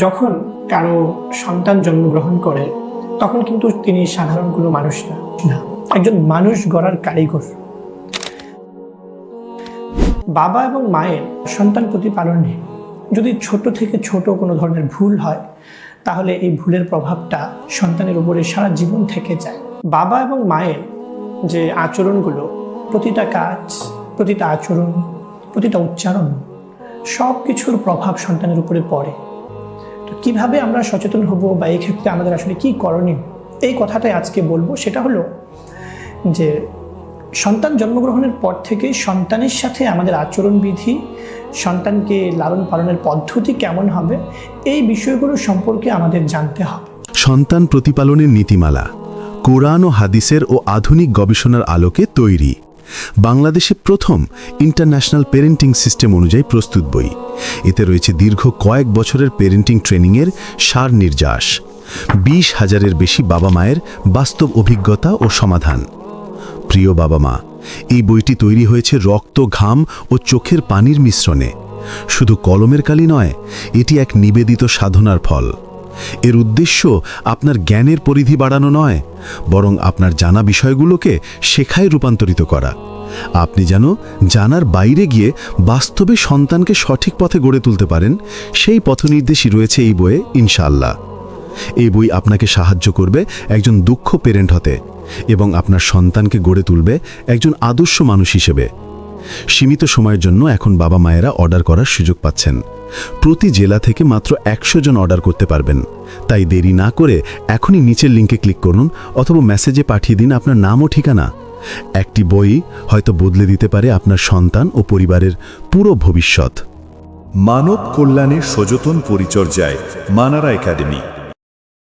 যখন কারো সন্তান জন্মগ্রহণ করে তখন কিন্তু তিনি সাধারণ কোনো মানুষ না, একজন মানুষ গড়ার কারিগর। বাবা এবং মায়ের সন্তান প্রতিপালনে যদি ছোট থেকে ছোট কোনো ধরনের ভুল হয় তাহলে এই ভুলের প্রভাবটা সন্তানের উপরে সারা জীবন থেকে যায়। বাবা এবং মায়ের যে আচরণগুলো, প্রতিটা কাজ, প্রতিটা আচরণ, প্রতিটা উচ্চারণ, সব কিছুর প্রভাব সন্তানের উপরে পড়ে। তো কীভাবে আমরা সচেতন হব বা এই ক্ষেত্রে আমাদের আসলে কী করণীয়, এই কথাটাই আজকে বলবো। সেটা হলো যে সন্তান জন্মগ্রহণের পর থেকে সন্তানের সাথে আমাদের আচরণবিধি, সন্তানকে লালন পালনের পদ্ধতি কেমন হবে, এই বিষয়গুলো সম্পর্কে আমাদের জানতে হবে। সন্তান প্রতিপালনের নীতিমালা কোরআন ও হাদিসের ও আধুনিক গবেষণার আলোকে তৈরি। বাংলাদেশে প্রথম ইন্টারন্যাশনাল পেরেন্টিং সিস্টেম অনুযায়ী প্রস্তুত বই। এতে রয়েছে দীর্ঘ কয়েক বছরের পেরেন্টিং ট্রেনিংয়ের সার নির্যাস, 20,000-এর বেশি বাবা মায়ের বাস্তব অভিজ্ঞতা ও সমাধান। প্রিয় বাবা মা, এই বইটি তৈরি হয়েছে রক্ত, ঘাম ও চোখের পানির মিশ্রণে। শুধু কলমের কালি নয়, এটি এক নিবেদিত সাধনার ফল। এর উদ্দেশ্য আপনার জ্ঞানের পরিধি বাড়ানো নয়, বরং আপনার জানা বিষয়গুলোকে শেখায় রূপান্তরিত করা। আপনি যেন জানার বাইরে গিয়ে বাস্তবে সন্তানকে সঠিক পথে গড়ে তুলতে পারেন, সেই পথনির্দেশই রয়েছে এই বইয়ে ইনশাআল্লাহ। এই বই আপনাকে সাহায্য করবে একজন দক্ষ পেরেন্ট হতে এবং আপনার সন্তানকে গড়ে তুলবে একজন আদর্শ মানুষ হিসেবে। সীমিত সময়ের জন্য এখন বাবা মায়েরা অর্ডার করার সুযোগ পাচ্ছেন। প্রতি জেলা থেকে মাত্র 100 জন অর্ডার করতে পারবেন। তাই দেরি না করে এখনই নিচের লিঙ্কে ক্লিক করুন অথবা মেসেজে পাঠিয়ে দিন আপনার নাম ও ঠিকানা। একটি বই হয়তো বদলে দিতে পারে আপনার সন্তান ও পরিবারের পুরো ভবিষ্যৎ। মানব কল্যাণের সযতন পরিচর্যায় মানারা একাডেমি।